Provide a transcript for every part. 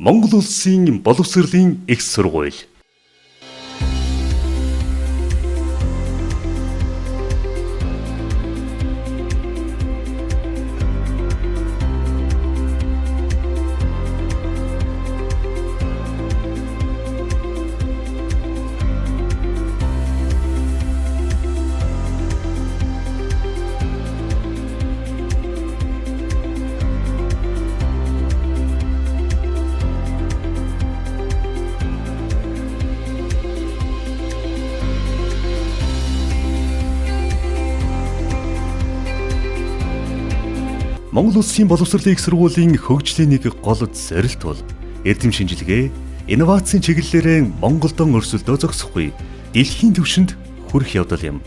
Монгол Улсын боловсролын их сургууль. Монгол Улсын боловсролын их сургуулийн хөгжлийн нэг гол зорилт бол эрдэм шинжилгээ, инновацийн чиглэлээр Монголдон өрсөлдөө зогсохгүй дэлхийн түвшинд хүрэх явдал юм.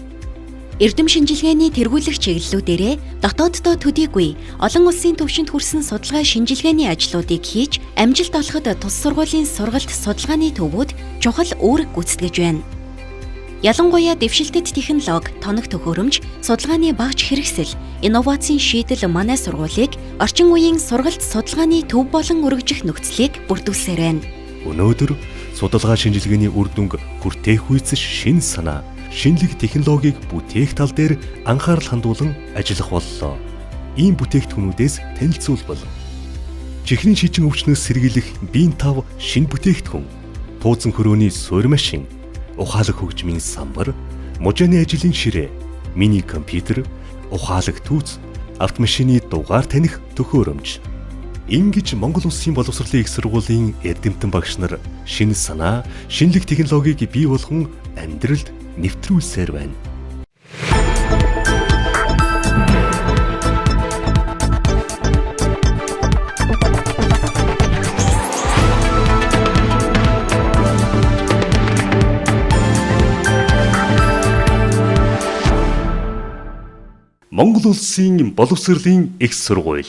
Эрдэм шинжилгээний тэргүүлэх чиглэлүүдээрээ дотооддоо төдийгүй олон улсын түвшинд хүрсэн судалгаа шинжилгээний ажлуудыг хийж амжилт олоход тус сургуулийн сургалт судалгааны төвүүд чухал үүрэг гүйцэтгэж байна. Ялангуяа дэвшилтэт технологи, тоног төхөөрөмж, судалгааны багж хэрэгсэл, инновацийн шийдэл манай сургуулийг орчин үеийн сургалт судалгааны төв болон өргөжих нөхцөлийг бүрдүүлсээр байна. Өнөөдөр судалгаа шинжилгээний үр дүнг хүртээх үйс шин санаа, шинэлэг технологиг бүтээх тал дээр анхаарал хандуулан ажиллах боллоо. Ийм бүтээгдэхүүнүүдээс танилцуулбал чихрийн шижин өвчнөөс сэргийлэх биен тав шин бүтээгдэхүүн, тууцан хөрөөний суурь машин, ухаалаг хөгжмийн самбар, мужааны ажлын ширээ, мини компьютер, ухаалаг түүц, автомашины дугаар таних төхөөрөмж. Ингэж Монгол Улсын боловсролын их сургуулийн эрдэмтэн багш нар шинэ санаа, шинэлэг технологиг бий болгон амьдралд нэвтрүүлсээр байна. Монгол Улсын боловсролын их сургууль.